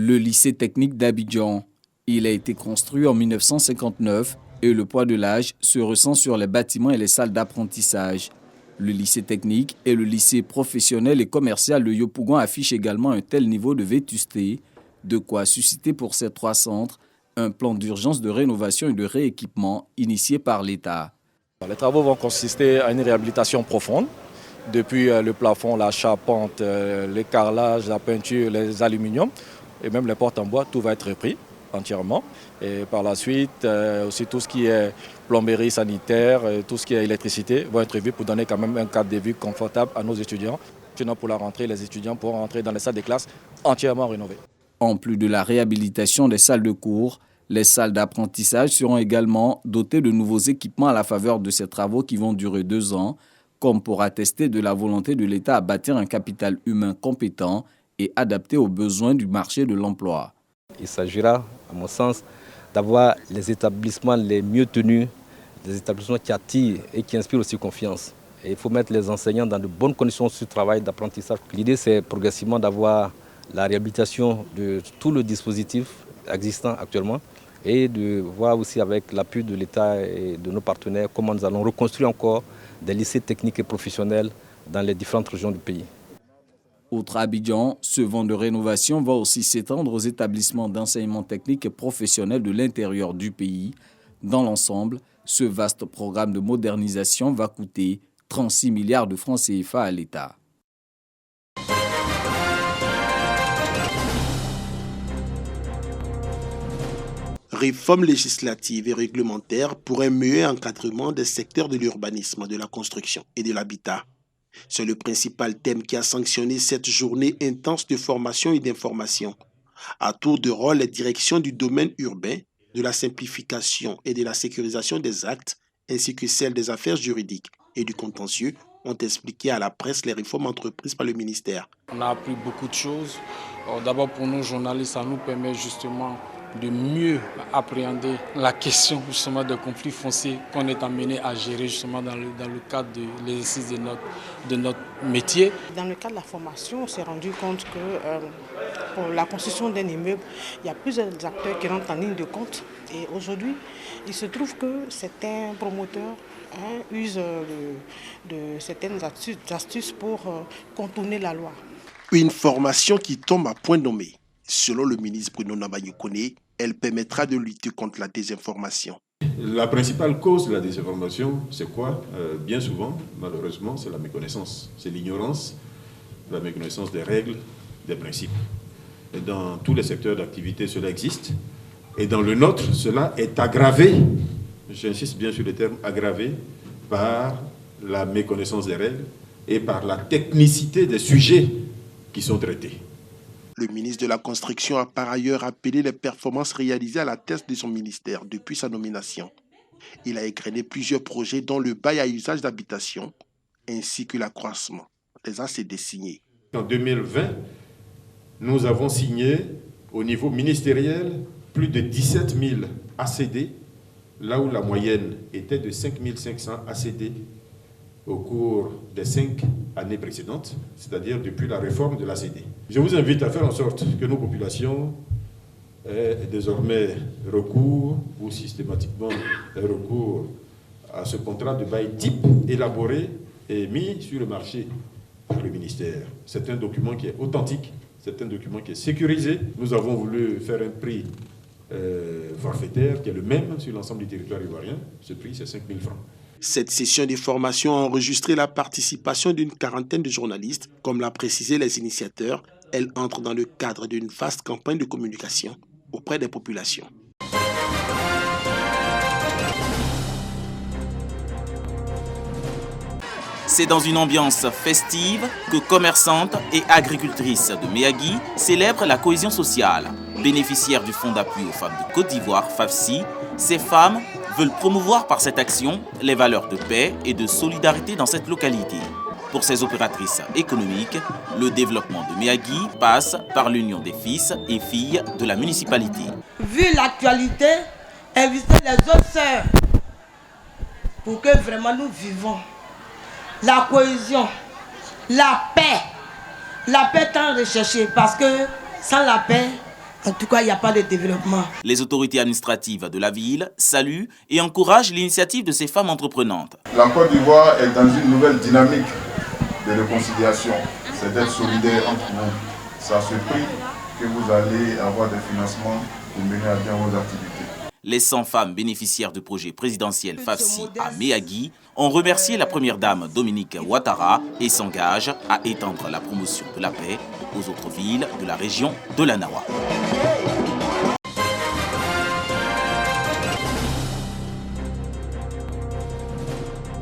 Le lycée technique d'Abidjan. Il a été construit en 1959 et le poids de l'âge se ressent sur les bâtiments et les salles d'apprentissage. Le lycée technique et le lycée professionnel et commercial de Yopougon affichent également un tel niveau de vétusté, de quoi susciter pour ces trois centres un plan d'urgence de rénovation et de rééquipement initié par l'État. Les travaux vont consister à une réhabilitation profonde, depuis le plafond, la charpente, les carrelages, la peinture, les aluminiums et même les portes en bois, tout va être repris entièrement. Et par la suite, aussi tout ce qui est plomberie sanitaire, tout ce qui est électricité vont être vus pour donner quand même un cadre de vie confortable à nos étudiants. Sinon, pour la rentrée, les étudiants pourront rentrer dans les salles de classe entièrement rénovées. En plus de la réhabilitation des salles de cours, les salles d'apprentissage seront également dotées de nouveaux équipements à la faveur de ces travaux qui vont durer 2 ans, comme pour attester de la volonté de l'État à bâtir un capital humain compétent et adapté aux besoins du marché de l'emploi. Il s'agira, à mon sens, d'avoir les établissements les mieux tenus, des établissements qui attirent et qui inspirent aussi confiance. Et il faut mettre les enseignants dans de bonnes conditions de travail, d'apprentissage. L'idée, c'est progressivement d'avoir la réhabilitation de tout le dispositif existant actuellement et de voir aussi avec l'appui de l'État et de nos partenaires comment nous allons reconstruire encore des lycées techniques et professionnels dans les différentes régions du pays. Outre Abidjan, ce vent de rénovation va aussi s'étendre aux établissements d'enseignement technique et professionnel de l'intérieur du pays. Dans l'ensemble, ce vaste programme de modernisation va coûter 36 milliards de francs CFA à l'État. Réforme législative et réglementaire pour un meilleur encadrement des secteurs de l'urbanisme, de la construction et de l'habitat. C'est le principal thème qui a sanctionné cette journée intense de formation et d'information. À tour de rôle, les directions du domaine urbain, de la simplification et de la sécurisation des actes, ainsi que celles des affaires juridiques et du contentieux, ont expliqué à la presse les réformes entreprises par le ministère. On a appris beaucoup de choses. D'abord pour nous journalistes, ça nous permet justement de mieux appréhender la question justement des conflits fonciers qu'on est amené à gérer justement dans le cadre de l'exercice de notre métier. Dans le cadre de la formation, on s'est rendu compte que pour la construction d'un immeuble, il y a plusieurs acteurs qui rentrent en ligne de compte. Et aujourd'hui, il se trouve que certains promoteurs usent de certaines astuces pour contourner la loi. Une formation qui tombe à point nommé. Selon le ministre Bruno Nabayokone, elle permettra de lutter contre la désinformation. La principale cause de la désinformation, c'est quoi? Bien souvent, malheureusement, c'est la méconnaissance. C'est l'ignorance, la méconnaissance des règles, des principes. Et dans tous les secteurs d'activité, cela existe. Et dans le nôtre, cela est aggravé, j'insiste bien sur le terme aggravé, par la méconnaissance des règles et par la technicité des sujets qui sont traités. Le ministre de la Construction a par ailleurs appelé les performances réalisées à la tête de son ministère depuis sa nomination. Il a égrené plusieurs projets dont le bail à usage d'habitation ainsi que l'accroissement des ACD signés. En 2020, nous avons signé au niveau ministériel plus de 17 000 ACD, là où la moyenne était de 5 500 ACD au cours des 5 années précédentes, c'est-à-dire depuis la réforme de l'ACD. Je vous invite à faire en sorte que nos populations aient désormais recours, ou systématiquement recours à ce contrat de bail type élaboré et mis sur le marché par le ministère. C'est un document qui est authentique, c'est un document qui est sécurisé. Nous avons voulu faire un prix forfaitaire qui est le même sur l'ensemble du territoire ivoirien. Ce prix, c'est 5 000 francs. Cette session de formation a enregistré la participation d'une quarantaine de journalistes. Comme l'a précisé les initiateurs, elle entre dans le cadre d'une vaste campagne de communication auprès des populations. C'est dans une ambiance festive que commerçantes et agricultrices de Méagui célèbrent la cohésion sociale. Bénéficiaires du Fonds d'appui aux femmes de Côte d'Ivoire, FAFSI, ces femmes veulent promouvoir par cette action les valeurs de paix et de solidarité dans cette localité. Pour ces opératrices économiques, le développement de Méagui passe par l'union des fils et filles de la municipalité. Vu l'actualité, inviter les autres sœurs pour que vraiment nous vivons la cohésion, la paix tant recherchée, parce que sans la paix, en tout cas, il n'y a pas de développement. Les autorités administratives de la ville saluent et encouragent l'initiative de ces femmes entreprenantes. La Côte d'Ivoire est dans une nouvelle dynamique de réconciliation. C'est d'être solidaire entre vous. C'est à ce prix que vous allez avoir des financements pour mener à bien vos activités. Les 100 femmes bénéficiaires du projet présidentiel FAFSI à Méagui ont remercié la première dame Dominique Ouattara et s'engagent à étendre la promotion de la paix aux autres villes de la région de l'Anawa.